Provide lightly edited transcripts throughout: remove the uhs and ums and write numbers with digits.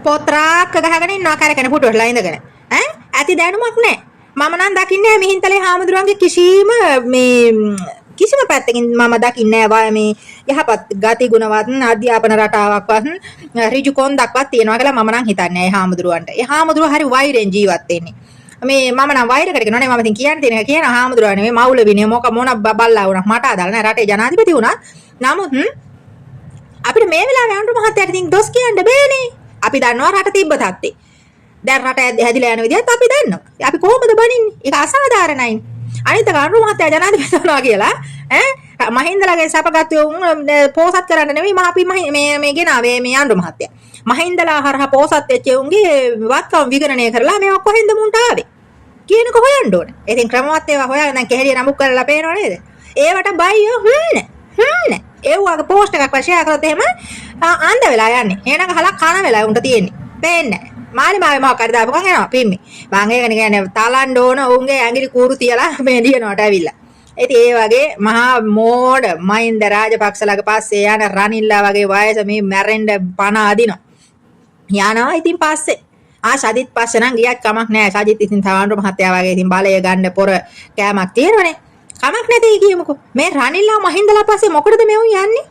පොත්‍රාක් ගහගෙන ඉන්නවා කරගෙන පුටුවටලා ඉඳගෙන. ඇති දැනුමක් නැහැ. මම නම් දකින්නේ මිහින්තලේ හාමුදුරුවන්ගේ කිසිම පැත්තකින් මම දකින්නේ නැහැ මේ යහපත් ගති ගුණවත් අධ්‍යාපන රටාවක්වත් ඍජු කොන්දක්වත් තියනවා කියලා මම නම් හිතන්නේ ඒ හාමුදුරුවන්ට. ඒ හාමුදුරුවෝ හරි වෛරෙන් ජීවත් වෙන්නේ. මම නම් වෛරකට කියනවා නේ මම ඉතින් කියන්න තියෙන කියන හාමුදුරුවෝ නෙමෙයි මෞලවිනේ මොන බල්ලා වුණා මට අදාළ නැහැ රටේ ජනාධිපති වුණා. නමුත් අපිට මේ වෙලාවේ අනුර මහත්තයාට ඉතින් දොස් කියන්න බෑනේ. අපි දන්නවා රට තිබ්බ තත්ත්වේ. දැන් රට හැදිලා යන විදිහත් අපි දන්නවා. අපි කොහොමද බනින්නේ? ඒක අසාධාරණයි. අනිත් අනුර මහත්තයා ජනාධිපති වෙනවා කියලා මහින්දලාගේ සපගත්තු පෝසත් කරන්න නෙමෙයි අපි මේ ගෙනාවේ මේ අනුර මහත්තයා. මහින්දලා හරහා පෝසත් වෙච්ච උන්ගේ වත්කම් විගණනය කරලා මේවා කොහෙන්ද මුන්ට ආවේ කියනක හොයන්න ඕනේ. ඉතින් ක්‍රමවත් ඒවා හොයාගෙන දැන් කෙහෙලිය නමුක් කරලා පේනව නේද? ඒවට බයියෝ හ්නේ. ඒ වගේ පෝස්ට් එකක් වශයෙන් කරොත් එහෙම අන්ධ වෙලා යන්නේ. එහෙනම් ගහලා කන වෙලා උන්ට තියෙන්නේ. පේන්නේ නැහැ. මාළි මාවේ මොකක් හරි දාපුවම එනවා පිම්මි. මං ඒකනේ කියන්නේ තලන්න ඕන උන්ගේ ඇඟිලි කූරු තියලා මේ දිනනවට ඇවිල්ලා. ඉතින් ඒ වගේ මහා මෝඩ මහින්ද රාජපක්ෂලාගේ පස්සේ යන රනිල්ලා වගේ වයස මේ මැරෙන්න පණ අදිනවා. යනවා ඉතින් පස්සේ සජිත් පස්සේ නම් ගියත් කමක් නැහැ. සජිත් ඉතින් තවන්ර මහත්තයා වගේ ඉතින් බලය ගන්න පොර කෑමක් තියෙනවනේ. කමක් නැtei කියමුකෝ. මේ රනිල්ලා මහින්දලා පස්සේ මොකටද මේ උන් යන්නේ?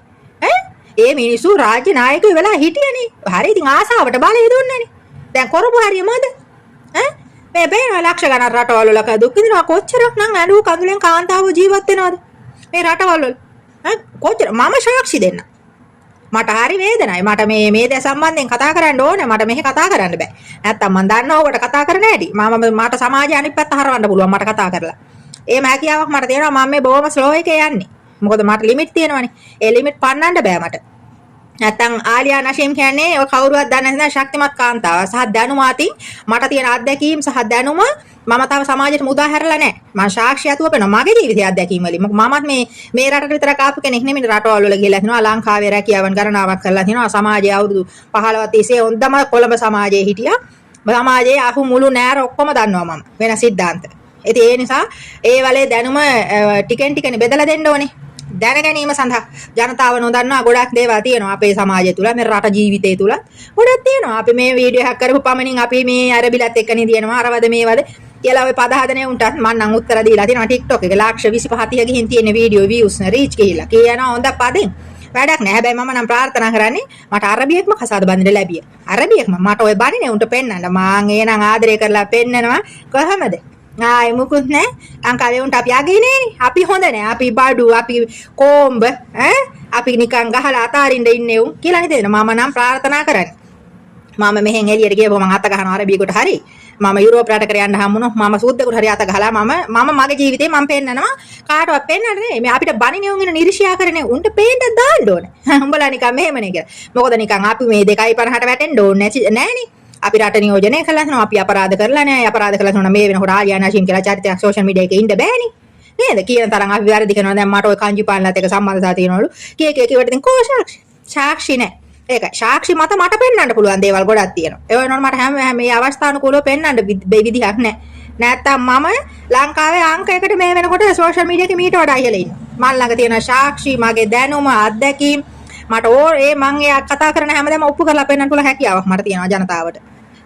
ඒ මිනිස්සු රාජ්‍ය නායකයෝ වෙලා හිටියනේ. හරි ඉතින් ආසාවට බලය දුන්නනේ. දැන් කරපු හරිය මොකද? මේ බේන ලක්ෂ ගණන් රටවල ලක දුක් විඳිනවා කොච්චරක් නම් අඬු කඳුලෙන් කාන්තාවෝ ජීවත් වෙනවද? මේ රටවල වල. කොච්චර මම සාක්ෂි දෙන්න. මට හරි වේදනයි. මට මේ දේ සම්බන්ධයෙන් කතා කරන්න ඕනේ. මට මෙහෙ කතා කරන්න බෑ. නැත්තම් මම දන්නවා ඔකට කතා කරන්න ඇති. මට සමාජය අනිත් පැත්ත හරවන්න පුළුවන් මට කතා කරලා. ඒ හැකියාවක් මට තියෙනවා. මම මේ බොහොම ස්ලෝ එකේ යන්නේ. මොකද මට ලිමිට් තියෙනවනේ. ඒ ලිමිට් පන්නන්න බෑ මට. නැත්තම් ආලියා නෂීම් කියන්නේ ඔය කවුරුවත් දන්නේ නැහැ ශක්තිමත් කාන්තාව. සහ දැනුම අතින් මට තියෙන අත්දැකීම් සහ දැනුම මම තාම සමාජයට මුදා හැරලා නැහැ. මම සාක්ෂි අතුව පෙනවා මගේ ජීවිතයේ අත්දැකීම් වලින්. මමත් මේ රටට විතරක් ආපු කෙනෙක් නෙමෙයි රටවල් වල ගිහලා තිනවා. ලංකාවේ රැකියාවන් ගණනාවක් කරලා තිනවා. සමාජයේ අවුරුදු 15 30 හොඳම කොළඹ සමාජයේ හිටියා. සමාජයේ අහු මුළු නෑර ඔක්කොම දන්නවා මම. වෙන සිද්ධාන්ත. ඉතින් ඒ නිසා ඒ වලේ දැනුම ටිකෙන් ටිකනේ බෙදලා දෙන්න ඕනේ. දැන ගැනීම සඳහා ජනතාව නොදන්නා ගොඩක් දේවල් තියෙනවා අපේ සමාජය තුල මේ රට ජීවිතය තුල ගොඩක් තියෙනවා. අපි මේ වීඩියෝ එකක් කරපු පමණින් අපි මේ අරබිලත් එක්කනේ දිනනවා අරවද මේවද කියලා ඔය පද හදනේ උන්ටත් මම නම් උත්තර දීලා තියෙනවා TikTok එකේ ලක්ෂ 25 30 ගිහින් තියෙන වීඩියෝ views රීච් ගිහිල්ලා කියනවා හොඳ පදෙන් වැඩක් නෑ. හැබැයි මම නම් ප්‍රාර්ථනා කරන්නේ මට අරබියෙක්ම කසාද බඳින්න ලැබිය. අරබියෙක්ම මට ඔය බණිනේ උන්ට පෙන්නන්න. මං එනං ආදරය කරලා පෙන්නනවා කොහමද? ආයි මුකුත් නෑ. ලංකාවේ උන්ට අපි යගේ නෑනේ. අපි හොඳ නෑ. අපි බඩු, අපි කොම්බ, අපි නිකන් ගහලා අතාරින්න ඉන්නේ උන් කියලා හිතෙන. මම නම් ප්‍රාර්ථනා කරන්නේ. මම මෙහෙන් එළියට ගියපුවම මම අත ගහනවා අරබියෙකුට හරි. මම යුරෝප රටකට යන්න හම්බුනොත් මම සුද්දෙකුට හරි අත ගහලා මම මගේ ජීවිතේ මම පෙන්නනවා කාටවත් පෙන්නන්නේ නෙමෙයි. මේ අපිට බණිනේ උන් ඉන්න නිර්ෂ්‍යා කරන්නේ උන්ට පේන්න දාන්න ඕනේ. උඹලා නිකන් මෙහෙමනේ කියලා. මොකද නිකන් අපි මේ 2.50ට වැටෙන්න ඕනේ නෑනේ. අපි රට නියෝජනය කළා නම් අපි අපරාධ කරලා නැහැ. අපරාධ කළා නම් මේ වෙනකොට ආලියා නෂීම් කියලා චරිතයක් සෝෂල් මීඩියා එකේ ඉන්න බෑනේ. නේද? කියන තරම් අපි වැරදි කරනවා. දැන් මට ওই කංජි පාලනත් එක්ක සම්බන්ධතාව තියෙනවලු. කිව්වට ඉතින් කෝ සාක්ෂි නැහැ. ඒකයි. සාක්ෂි මත මට පෙන්වන්න පුළුවන් දේවල් ගොඩක් තියෙනවා. ඒ වෙනකොට මට හැම මේ අවස්ථානුකූලව පෙන්වන්න විදිහක් නැහැ. නැත්තම් මම ලංකාවේ අංක 1ට මේ වෙනකොට සෝෂල් මීඩියා එකේ මීට වඩා ඉහළ ඉන්නවා. මම ළඟ තියෙන සාක්ෂි, මගේ දැනුම, අත්දැකීම් මට මං ඒ කතා කරන හැමදේම ඔප්පු කරලා පෙන්නන්න පුළුවන් හැකියාවක් මට තියෙනවා ජනතාවට.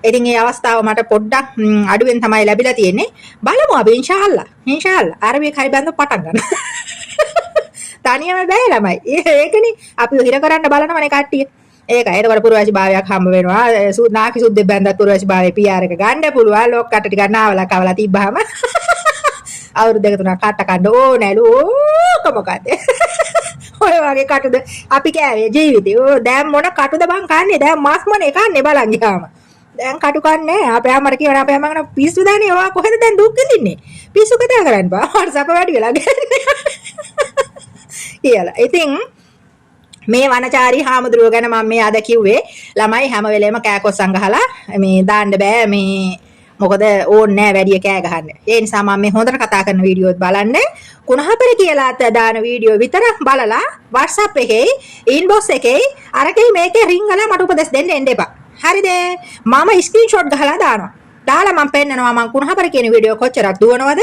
ඉතින් මේ අවස්ථාව මට පොඩ්ඩක් අඩුවෙන් තමයි ලැබිලා තියෙන්නේ. බලමු අපි ඉන්ෂාල්ලා අරබියෙක් හරි බඳ පටන් ගන්න. තනියම බෑ ළමයි. ඒකනේ අපි හිර කරන්න බලනවනේ කට්ටිය. ඒකයි. ඒකට පුරවැසි භාවයක් හම්බ වෙනවා. නාකි සුද්දෙක් බැඳලා පුරවැසි භාවයේ PR එක ගන්න පුළුවන්. ලොක්කට ටිකක් නාවලා කවලා තිබ්බහම අවුරුදු දෙක තුනක් කට කන්න ඕනෑලු. ඕක මොකද? ඔය වගේ කටුද අපි කෑවේ ජීවිතේ. දැන් මොන කටුද බං කන්නේ? දැන් මාස්මනේ කන්නේ බලන් ගියාම. දැන් කටු කන්නේ අපේ අම්මට කියවන අපේ අම්මා කන පිස්සු දාන්නේ. ඔයා කොහෙද දැන් දුක් විඳින්නේ? පිස්සු කතා කරන්න බා. WhatsApp වැඩි වෙලා කියලා. ඉතින් මේ වනචාරී හාමුදුරුව ගැන මම මේ අද කිව්වේ ළමයි හැම වෙලේම කෑකොස්සන් ගහලා මේ දාන්න බෑ මේ මොකද ඕන්නේ නැහැ වැඩි කෑ ගහන්න. ඒ නිසා මම මේ හොඳට කතා කරන වීඩියෝත් බලන්න. කුණහපර කියලා දාන වීඩියෝ විතරක් බලලා WhatsApp එකේ inbox එකේ අරකේ මේකේ රින් ගලා මට උපදෙස් දෙන්න එන්න එපා. හරිද? මම ස්ක්‍රීන්ෂොට් ගහලා දානවා. දාලා මම පෙන්නනවා මම කුණහපර කියන වීඩියෝ කොච්චරක් දුවනවද?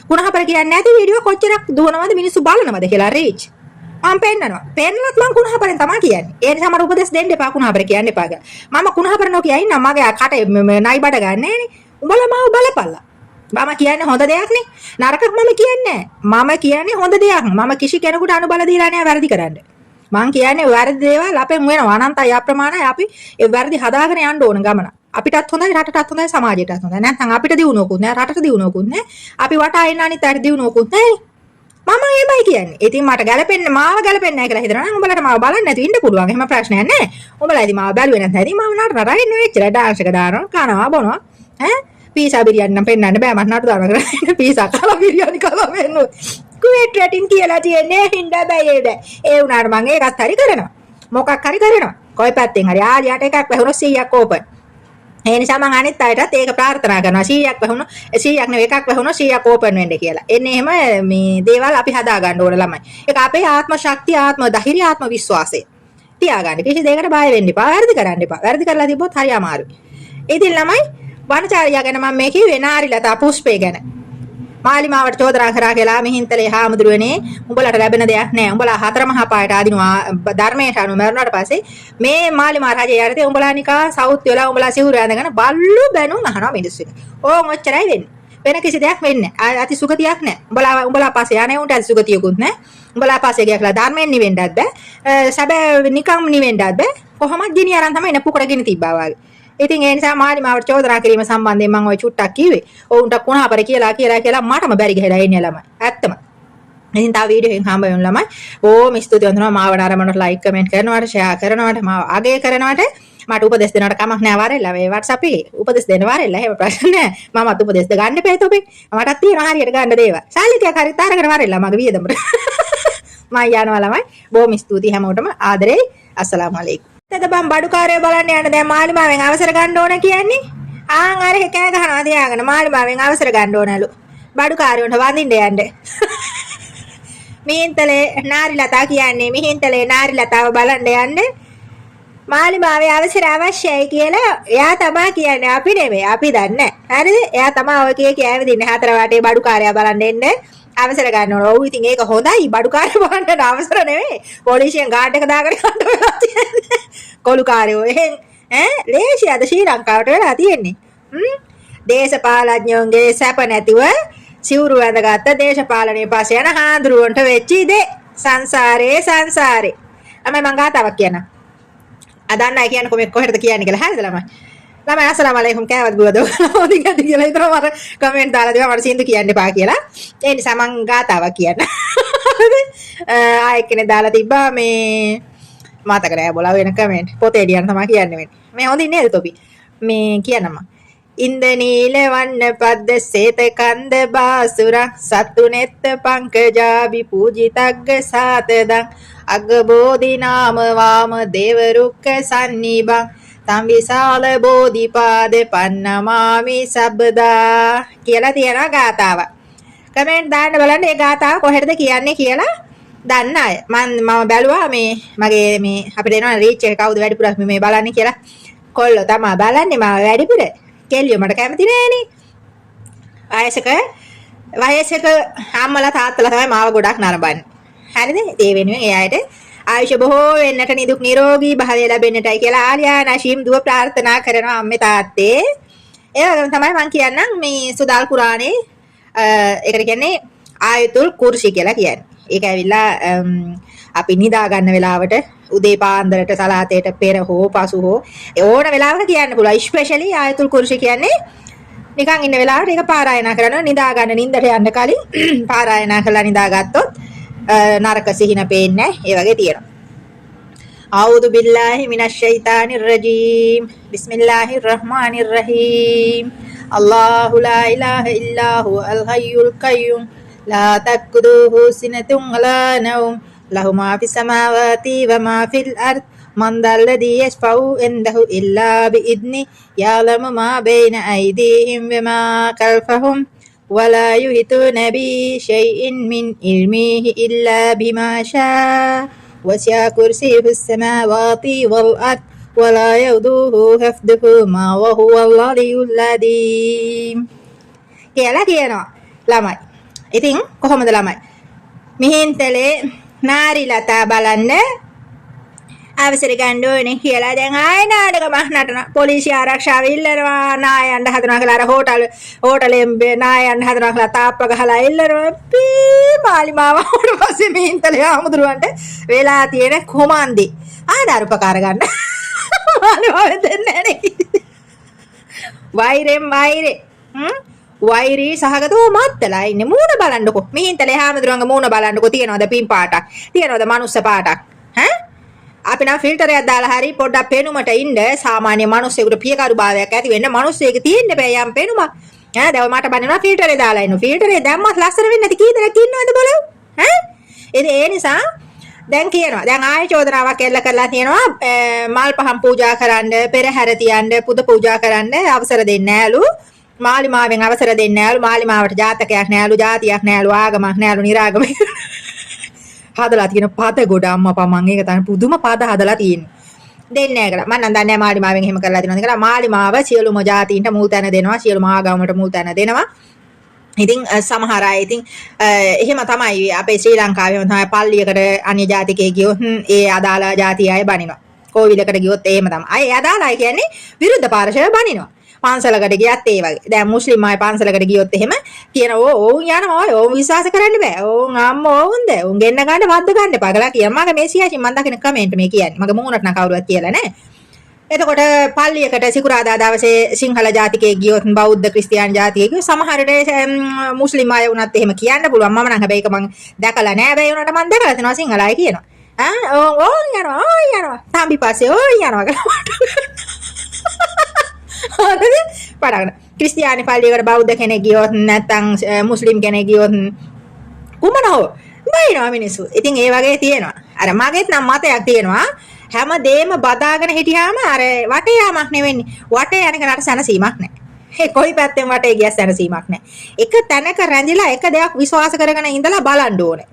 කුණහපර කියන්නේ නැති වීඩියෝ කොච්චරක් දුවනවද මිනිස්සු බලනවද කියලා රීච්. මම පෙන්නනවා. පෙන්නලත් මම කුණහපරෙන් තමයි කියන්නේ. ඒ නිසා මට උපදෙස් දෙන්න එපා කුණහපර කියන්න එපා කියලා. මම කුණහපර නොකිය ඉන්නම් මගේ කට නයි බඩ ගන්න නෑනේ. උඹලා මාව බලපල්ලා. මම කියන්නේ හොඳ දෙයක් නේ. නරකක් මම කියන්නේ නෑ. මම කියන්නේ හොඳ දෙයක්. මම කිසි කෙනෙකුට අනුබල දීලා නෑ වැරදි කරන්න. මං කියන්නේ වැරදි දේවල් අපෙන් වෙනවා අනන්තයි අප්‍රමාණයි. අපි ඒ වැරදි හදාගෙන යන්න ඕන ගමන. අපිටත් හොඳයි රටටත් හොඳයි සමාජයටත් හොඳයි. නැත්නම් අපිට දිනුවකුත් නෑ රටට දිනුවකුත් නෑ. අපි වටා ඉන්න අනිත් අයට දිනුවකුත් නෑ. මම එහෙමයි කියන්නේ. ඉතින් මට ගැලපෙන්නේ මාව ගැලපෙන්නේ නැහැ කියලා හිතනවා නම් උඹලට මාව බලන්න නැතුව ඉන්න පුළුවන්. එහෙම ප්‍රශ්නයක් නැහැ. උඹලා ඉතින් මාව බැලුවේ නැත්නම් ඉතින් මම නටනවා ඉන්නේ එච්චර ඩාන්ස් එක දානවා කනවා බොනවා. ඈ පීසා බිරියානි නම් පෙන්නන්න බෑ මට නටු දානවා කරන්නේ. පීසා කලා බිරියානි කලා වෙන්නු. කුවේට් රටින් කියලා තියෙන්නේ හින්දා බෑ ඒ. ඒ උනාට මම ඒකත් හරි කරනවා. මොකක් හරි කරනවා. කොයි පැත්තෙන් හරි ආලියට එකක් වැහුණොත් 100ක් ඕපන්. ඒ නිසා මම අනිත් අයටත් ඒක ප්‍රාර්ථනා කරනවා 100ක් වැහුණොත් 100ක් නෙවෙයි එකක් වැහුණොත් 100ක් ඕපන් වෙන්න කියලා. එන්නේ එහෙම මේ දේවල් අපි හදා ගන්න ඕන ළමයි. ඒක අපේ ආත්ම ශක්තිය, ආත්ම ධෛර්යය, ආත්ම විශ්වාසය. තියාගන්න. කිසි දෙයකට බය වෙන්න එපා. වැරදි කරන්න එපා. වැරදි කරලා තිබ්බොත් හරි අමාරුයි. ඉතින් ළමයි වනචාරියා ගැන මම මේ කිව්වේ නාරිලතා පුෂ්පේ ගැන. මාලිමාවට චෝදනා කරා කියලා මිහින්තලේ හාමුදුරුවනේ උඹලට ලැබෙන දෙයක් නෑ. උඹලා හතර මහා පායට ආදිනවා ධර්මයට අනුව මරුණාට පස්සේ මේ මාලිමා රජය යටතේ උඹලා නිකා සවුත් වෙලා උඹලා සිවුරු ඇඳගෙන බල්ලු බැනුම් අහනවා මිනිස්සුන්ට. ඕන් ඔච්චරයි වෙන්නේ. වෙන කිසි දෙයක් වෙන්නේ නෑ. අති සුගතියක් නෑ. උඹලා පස්සේ යන්නේ උන්ට අති සුගතියකුත් නෑ. උඹලා පස්සේ ගියලා ධර්මයෙන් නිවෙන්නත් බෑ. සැබෑ නිකම් නිවෙන්නත් බෑ. කොහොමද ගිනි අරන් තමයි එන පුකට ගිනි තිබ්බා වගේ. ඉතින් ඒ නිසා මාලිමාවට චෝදනා කිරීම සම්බන්ධයෙන් මම ওই චුට්ටක් කිව්වේ. ඔවුන්ට කුණාපර කියලා මටම බැරි ගහලා ඉන්නේ ළමයි. ඇත්තම. ඉතින් තව වීඩියෝ එකකින් හම්බ වෙන ළමයි. බොහොම ස්තුතියි වන්දනවා මාව නරඹනට ලයික් කමෙන්ට් කරනවට ෂෙයා කරනවට මාව අගය කරනවට මට උපදෙස් දෙනවට කමක් නෑ වරෙල්ලා මේ WhatsApp එකේ. උපදෙස් දෙන්න වරෙල්ලා එහෙම ප්‍රශ්න නෑ. මමත් උපදෙස් ගන්න එපා තොපේ. මටත් තියෙනවා හරියට ගන්න දේවල්. ශාලිකයක් හරි තාරගෙන වරෙල්ලා මගේ වියදමට. මම යනවා ළමයි. බොහොම ස්තුතියි හැමෝටම ආදරේ. අස්සලාමු අලයිකුම්. එතද බම් බඩුකාරයෝ බලන්න යන දැන් මාලිමාවෙන් අවසර ගන්න ඕන කියන්නේ ආන් අර කෑ ගහනවා තියාගෙන මාලිමාවෙන් අවසර ගන්න ඕනලු බඩුකාරයන්ට වඳින්න යන්න මිහින්තලේ නාරිලතා කියන්නේ මිහින්තලේ නාරිලතාව බලන්න යන්න මාලිමාවේ අවසර අවශ්‍යයි කියලා එයා තමයි කියන්නේ අපි නෙමෙයි අපි දන්නේ හරිද එයා තමයි ඔය කිය ඇවිදින්නේ හතර වටේ බඩුකාරයා බලන්න එන්නේ අවසර ගන්න ඕන. ඔව් ඉතින් ඒක හොඳයි. බඩුකාරය බලන්න අවසර නෙවෙයි. පොලිසියෙන් ගාඩ් එක දාගෙන යන්න වෙලා තියෙන්නේ. කොළුකාරයෝ එහෙන් ලේසියද ශ්‍රී ලංකාවට වෙලා තියෙන්නේ. දේශපාලඥයන්ගේ සැප නැතිව සිවුරු ඇඳගත්ත දේශපාලනයේ පස්සේ යන හාඳුරුවන්ට වෙච්ච දේ සංසාරේ. අමයි මං ගාතාවක් කියන්න. අදන්නයි කියන්නේ කොහෙද කොහෙද කියන්නේ කියලා හරිද ළමයි? ළමයි අස්සලාමු අලයිකුම් කෑවත් බුවද හොඳින් ඇති කියලා හිතනවා මට කමෙන්ට් දාලා දෙනවා මට සින්දු කියන්න එපා කියලා. ඒ නිසා මං ගාතාවක් කියන්න. ආයෙ කෙනෙක් දාලා තිබ්බා මේ මතක නෑ බොලා වෙන කමෙන්ට් පොතේ ලියන්න තමයි කියන්නේ වෙන්නේ. මේ හොඳින් නේද තොපි? මේ කියන්නම. ඉන්ද නීල වන්න පද්ද සේත කන්ද බාසුරං සතුනෙත්ත පංකජාබි පූජිතග්ග සාතදං අග්ගබෝධි නාම වාම දේව රුක්ක සන්නිබං තම් විශාල බෝධිපාද පන්නමාමි සබ්බදා කියලා තියෙනවා ගාතාව. කමෙන්ට් දාන්න බලන්න මේ ගාතාව කොහෙද කියන්නේ කියලා දන්න අය. මම බැලුවා මේ මගේ මේ අපිට එනවා රීච් එක කවුද වැඩිපුර මේ බලන්නේ කියලා. කොල්ලෝ තමයි බලන්නේ මම වැඩිපුර. කෙල්ලියෝ මට කැමති නෑනේ. වයසක අම්මලා තාත්තලා තමයි මාව ගොඩක් නරඹන්නේ. හරිද? ඒ වෙනුවෙන් ඒ අයට ආයුෂ බොහෝ වෙන්නට නිදුක් නිරෝගී භාවය ලැබෙන්නටයි කියලා ආලියා නශීම් දුව ප්‍රාර්ථනා කරනවා අම්මේ තාත්තේ. ඒ වගේම තමයි මම කියන්නම් මේ සුදාල් කුරානේ ඒකට කියන්නේ ආයතුල් කුර්සි කියලා කියන්නේ. ඒක ඇවිල්ලා අපි නිදා ගන්න වෙලාවට උදේ පාන්දරට සලාතේට පෙර හෝ පසු හෝ ඕන වෙලාවක කියන්න පුළුවන්. ස්පෙෂලි ආයතුල් කුර්සි කියන්නේ නිකන් ඉන්න වෙලාවට ඒක පාරායනා කරනවා නිදා ගන්න නිින්දට යන්න කලින් පාරායනා කරලා නිදාගත්තොත් නරක සිහින පේන්නේ ඒ වගේ තියෙනවා. ආවුදු බිල්ලාහි මිනෂ් ෂයිතානිර් රජීම් බිස්මිල්ලාහිර් රහ්මානිර් රහීම් අල්ලාහු ලා ඉලාහා ඉල්ලා හුව අල් හයියුල් කයුම් ලා තක්කුදුහු සිනතුන් වලා නවුම් ලහු මා ෆිස් සමාවාති වමා ෆිල් අර්ද් මන් දල්ලදී යස්ෆව් ඉන්දහු ඉල්ලා බිඉද්නි යාලමු මා බයින අයිදීහිම් වමා කල්ෆහුම් ولا يحيطون بشيء من علمه إلا بما شاء وسع كرسيه السماوات والأرض ولا يؤوده حفظهما وهو العلي العظيم කියලා කියනවා ළමයි. ඉතින් කොහොමද ළමයි? මිහින්තලේ නාරිලතා බලන්න අවසර ගන්න ඕනේ කියලා දැන් ආයෙ නාටකමක් නටන පොලිසිය ආරක්ෂාව ඉල්ලනවා නායයන්ට හදනවා කියලා අර හෝටලෙන් නායයන්ට හදනවා කියලා තාප්ප ගහලා ඉල්ලනවා මාලිමාව උඩ පස්සේ මිහින්තලේ ආමුදුරන්ට වෙලා තියෙන කොමන්දේ ආධාර උපකාර ගන්න මාලිමාව දෙන්නේ නැහැ වෛරෙන් වෛරී සහගතව මත්තලා ඉන්නේ මූණ බලන්නකො මිහින්තලේ ආමුදුරන්ගේ මූණ බලන්නකො තියනවද පින් පාටක් තියනවද මනුස්ස පාටක් අපි නම් ෆිල්ටරයක් දාලා හරි පොඩ්ඩක් පෙනුමට ඉන්න සාමාන්‍ය මිනිස්සුෙකුට පියකරු භාවයක් ඇති වෙන්න මිනිස්සෙක තියෙන්න බෑ යම් පෙනුමක් දැන් මට බනිනවා ෆිල්ටරේ දාලා ඉන්න ෆිල්ටරේ දැම්මත් ලස්සන වෙන්නේ නැති කී දෙනෙක් ඉන්නවද බලමු ඒ නිසා දැන් කියනවා දැන් ආයෙ චෝදනාවක් එල්ල කරලා තියෙනවා මල් පහන් පූජා කරන්න පෙරහැර තියන්න පුද පූජා කරන්න අවසර දෙන්නේ නෑලු මාලිමාවෙන් අවසර දෙන්නේ නෑලු මාලිමාවට ජාතකයක් නෑලු ජාතියක් නෑලු ආගමක් නෑලු නිරාගමක් හදලා තියෙන පද ගොඩ අම්මා මම ඒක තමයි පුදුම පද හදලා තියෙන්නේ දෙන්නේ නැහැ කියලා මම නම් දන්නේ නැහැ මාලිමාවෙන් එහෙම කරලා තියෙනවද කියලා මාලිමාව සියලුම ජාතීන්ට මුල් තැන දෙනවා සියලුම ආගමකට මුල් තැන දෙනවා ඉතින් සමහර අය ඉතින් එහෙම තමයි අපේ ශ්‍රී ලංකාවේම තමයි පල්ලියකට අන්‍ය ජාතිකයෙක් ගියොත් ඒ අදාළ ජාතිය අය බනිනවා කෝවිලකට ගියොත් එහෙම තමයි අය අදාළ අය කියන්නේ විරුද්ධ පාර්ශවය බනිනවා පන්සලකට ගියත් ඒ වගේ. දැන් මුස්ලිම් අය පන්සලකට ගියොත් එහෙම කියනවා ඕන් යනවා ඕන් විශ්වාස කරන්න බෑ. ඕන් අම්මෝ ඕන්ද. ඕන් ගෙන්න ගන්න වද්ද ගන්න එපා කියලා කියනවා. මගේ මේ සියාචින් මම දකින කමෙන්ට් මේ කියන්නේ. මගේ මූණට නම් කවුරුවත් කියලා නැහැ. එතකොට පල්ලියකට සිකුරාදා දවසේ සිංහල ජාතිකයෙක් ගියොත් බෞද්ධ ක්‍රිස්තියානි ජාතිකයෙක් ගියොත් සමහරට මුස්ලිම් අය වුණත් එහෙම කියන්න පුළුවන්. මම නම් හැබැයි ඒක මම දැකලා නැහැ. හැබැයි උනට මම දැකලා තියෙනවා සිංහල අය කියනවා. ඕන් යනවා. තාම්බි පස්සේ ඕන් යනවා කියලා. පටගන්න ක්‍රිස්තියානි පල්ලියකට බෞද්ධ කෙනෙක් ගියොත් නැත්නම් මුස්ලිම් කෙනෙක් ගියොත් කුමන හෝ බයිනවා මිනිස්සු. ඉතින් ඒ වගේ තියෙනවා. අර මගේත් නම් මතයක් තියෙනවා. හැමදේම බදාගෙන හිටියාම අර වටේ යාමක් නෙවෙන්නේ. වටේ යන කෙනාට සැනසීමක් නැහැ. ඒ කොයි පැත්තෙන් වටේ ගියත් සැනසීමක් නැහැ. එක තැනක රැඳිලා එක දෙයක් විශ්වාස කරගෙන ඉඳලා බලන්න ඕනේ.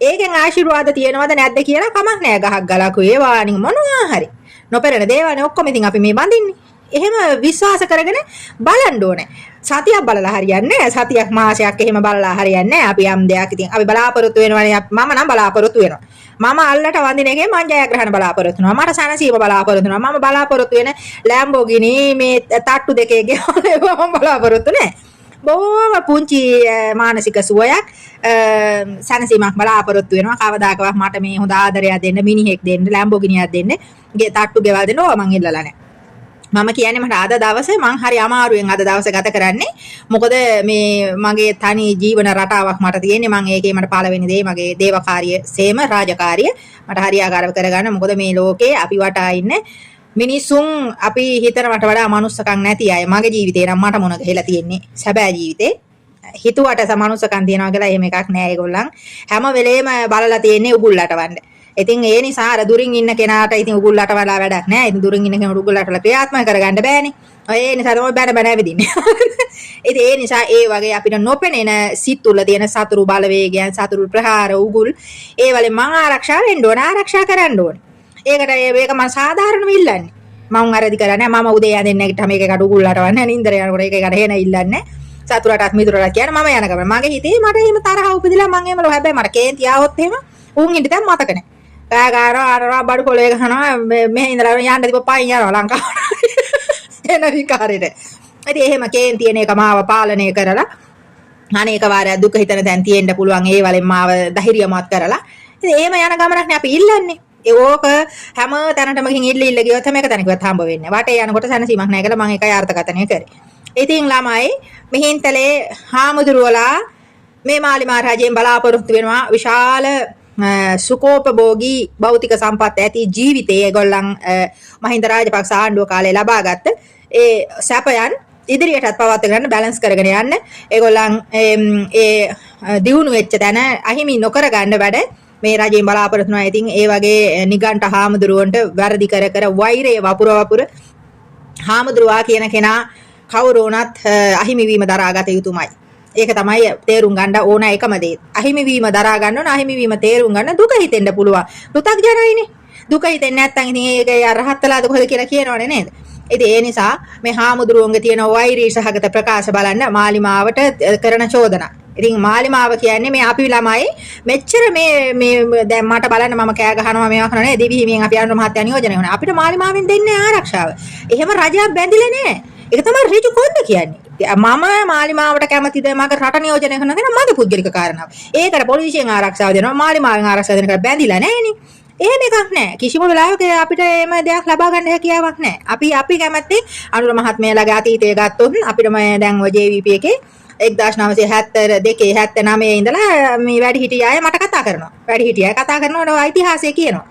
ඒකෙන් ආශිර්වාද තියෙනවද නැද්ද කියලා කමක් නැහැ. ගහක් ගලක් වේවා නික මොනවා හරි. නොපෙරණ දේවානේ ඔක්කොම ඉතින් අපි මේ බඳින්නේ. එහෙම විශ්වාස කරගෙන බලන්න ඕනේ. සතියක් බලලා හරියන්නේ නැහැ. සතියක් මාසයක් එහෙම බලලා හරියන්නේ නැහැ. අපි යම් දෙයක් ඉතින් අපි බලාපොරොත්තු වෙනවනේ. මම නම් බලාපොරොත්තු වෙනවා. මම අල්ලට වඳින එකේ මං ජයග්‍රහණ බලාපොරොත්තු වෙනවා. මට සනසීම බලාපොරොත්තු වෙනවා. මම බලාපොරොත්තු වෙන Lamborghini මේ තට්ටු දෙකේ ගෙවලා මම බලාපොරොත්තු නැහැ. බොහොම පුංචි මානසික සුවයක් සනසීමක් බලාපොරොත්තු වෙනවා. කවදාකවත් මට මේ හොඳ ආදරයක් දෙන්න, මිනිහෙක් දෙන්න, Lamborghini එකක් දෙන්න, ගේ තට්ටු ගෙවල් දෙන්න ඕවා මං ඉල්ලලා නැහැ. මම කියන්නේ මට අද දවසේ මං හරි අමාරුවෙන් අද දවසේ ගත කරන්නේ. මොකද මේ මගේ තනි ජීවන රටාවක් මට තියෙන්නේ. මං ඒකේ මට පළවෙනි දේ මගේ දේවකාර්ය සේම රාජකාරිය මට හරියාකාරව කරගන්න. මොකද මේ ලෝකේ අපි වටා ඉන්න මිනිසුන් අපි හිතනවට වඩා මනුස්සකම් නැති අය. මගේ ජීවිතේ නම් මට මොන ගහලා තියෙන්නේ සැබෑ ජීවිතේ. හිතුවට මනුස්සකම් තියනවා කියලා එහෙම එකක් නෑ ඒගොල්ලන්. හැම වෙලේම බලලා තියෙන්නේ උගුල්ලට වන්න. ඉතින් ඒ නිසා අර දුරින් ඉන්න කෙනාට ඉතින් උගුල්ලට වඩා වැඩක් නෑ. ඉතින් දුරින් ඉන්න කෙනාට උගුල්ලට ක්‍රියාත්මක කරගන්න බෑනේ. ඒ නිසා තමයි බැන ඇවිදින්නේ. ඉතින් ඒ නිසා ඒ වගේ අපිට නොපෙනෙන සිත් තුළ තියෙන සතුරු බලවේගයන්, සතුරු ප්‍රහාර, උගුල් ඒ වලින් මං ආරක්ෂා වෙන්න ඕන, ආරක්ෂා කරන්න ඕන. ඒකට මේක මම සාධාරණව ඉල්ලන්නේ. මම අරදි කරන්නේ මම උදේ යන්නේ නැගිට්ටම ඒකකට උගුල්ලට වන්නේ නින්දර යනකොට ඒකකට හේන ඉල්ලන්නේ. සතුරටත් මිතුරටත් කියන්නේ මම යන ගමන් මගේ හිතේ මට එහෙම තරහ උපදිලා මං එහෙම හැබැයි මට කේන්ති ආවොත් එහෙම උන් හිටිය දැන් මතක නැහැ. කාගාරෝ බඩු කොලේ ගහනවා මෙහෙ ඉඳලා යන්න දීප පයින් යනවා ලංකාවට එන විකාරෙට. ඉතින් එහෙම කේන් තියෙන එක මාව පාලනය කරලා අනේක වාරයක් දුක හිතන තැන් තියෙන්න පුළුවන් ඒ වලින් මාව ධෛර්යමත් කරලා. ඉතින් එහෙම යන ගමනක් නේ අපි ඉල්ලන්නේ. ඒක හැම තැනටම ගිහින් ඉල්ල ගියොත් හැම එක තැනකවත් හම්බ වෙන්නේ. වටේ යනකොට සැනසීමක් නැහැ කියලා මම ඒකයි අර්ථකථනය කරේ. ඉතින් ළමයි මිහින්තලේ හාමුදුරුවලා මේ මාලිමා රජයෙන් බලාපොරොත්තු වෙනවා විශාල සුකෝපභෝගී භෞතික සම්පත් ඇති ජීවිතයේ ඒගොල්ලන් මහින්ද රාජපක්ෂ ආණ්ඩුව කාලේ ලබාගත්ත ඒ සැපයන් ඉදිරියටත් පවත්වාගෙන බැලන්ස් කරගෙන යන්න ඒගොල්ලන් ඒ දියුණු වෙච්ච තැන අහිමි නොකර ගන්න වැඩ මේ රජයෙන් බලාපොරොත්තු වෙනවා. ඉතින් ඒ වගේ නිගණ්ඨ හාමුදුරුවන්ට වැරදි කර වෛරය වපුර හාමුදුරුවා කියන කෙනා කවුරු වුණත් අහිමි වීම දරාගත යුතුමයි. ඒක තමයි තේරුම් ගන්න ඕන එකම දේ. අහිමි වීම දරා ගන්න ඕන. අහිමි වීම තේරුම් ගන්න දුක හිතෙන්න පුළුවන්. පෘථග්ජනයිනේ. දුක හිතෙන්නේ නැත්නම් ඉතින් ඒක රහත්ලාද කොහෙද කියලා කියනවනේ නේද? ඉතින් ඒ නිසා මේ හාමුදුරුවන්ගේ තියෙන වෛරී සහගත ප්‍රකාශ බලන්න මාලිමාවට කරන චෝදනා. ඉතින් මාලිමාව කියන්නේ මේ අපි ළමයි මෙච්චර මේ දැන් මට බලන්න මම කෑ ගහනවා මේවා කරනවා නේ දෙවි හිමියෙන් අපි අනුර මහත්තයා නියෝජනය වුණා. අපිට මාලිමාවෙන් දෙන්නේ ආරක්ෂාව. එහෙම රජයක් බැඳිලා නෑ. ඒක තමයි ඍජු කොන්ද කියන්නේ. මම මාලිමාවට කැමතිද මගේ රට නියෝජනය කරන දේ මගේ පුද්ගලික කාරණාව. ඒකට පොලිසියෙන් ආරක්ෂාව දෙනවා මාලිමාවෙන් ආරක්ෂාව දෙනකට බැඳිලා නෑනේ. එහෙම එකක් නෑ. කිසිම වෙලාවක අපිට එහෙම දෙයක් ලබා ගන්න හැකියාවක් නෑ. අපි කැමැත්තෙන් අනුර මහත්මයාලගේ අතීතය ගත්තොත් අපිට දැන් ඔය JVP එකේ 1972 79 ඉඳලා මේ වැඩි හිටිය අය මට කතා කරනවා. වැඩි හිටිය අය කතා කරනවා ඓතිහාසය කියනවා.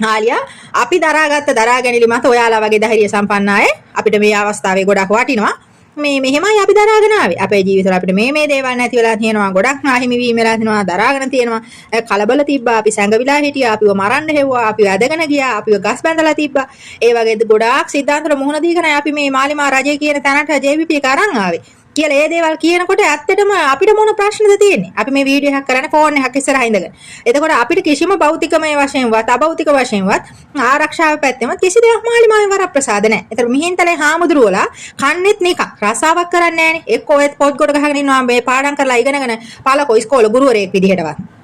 ආලියා අපි දරා ගැනීම මත ඔයාලා වගේ ධෛර්ය සම්පන්න අය අපිට මේ අවස්ථාවේ ගොඩක් වටිනවා. මෙහෙමයි අපි දරාගෙන ආවේ. අපේ ජීවිතවල අපිට මේ දේවල් නැති වෙලා තියෙනවා. ගොඩක් අහිමි වීම වෙලා තියෙනවා. දරාගෙන තියෙනවා. කලබල තිබ්බා. අපි සැඟවිලා හිටියා. අපිව මරන්න හෙව්වා. අපිව ඇදගෙන ගියා. අපිව ගස් බැඳලා තිබ්බා. ඒ වගේ ගොඩාක් සිද්ධාන්තවල මුහුණ දීගෙන අපි මේ මාලිමා රජය කියන තැනට JVP එක අරන් ආවේ. කියලා ඒ දේවල් කියනකොට ඇත්තටම අපිට මොන ප්‍රශ්නද තියෙන්නේ? අපි මේ වීඩියෝ එකක් කරන්නේ ෆෝන් එකක් ඉස්සරහා ඉඳගෙන. එතකොට අපිට කිසිම භෞතිකමය වශයෙන්වත් අභෞතික වශයෙන්වත් ආරක්ෂාව පැත්තෙම කිසි දෙයක් මාලිමාවෙන් වරප්‍රසාද නැහැ. ඒතර මිහින්තලේ හාමුදුරුවලා කන්නේත් නිකන් රසාවක් කරන්නේ නැහනේ. එක්ක ඔය පොත් කොට ගහගෙන ඉන්නවා මේ පාඩම් කරලා ඉගෙනගෙන පාලකෝ ඉස්කෝලේ ගුරුවරයෙක් විදිහටවත්.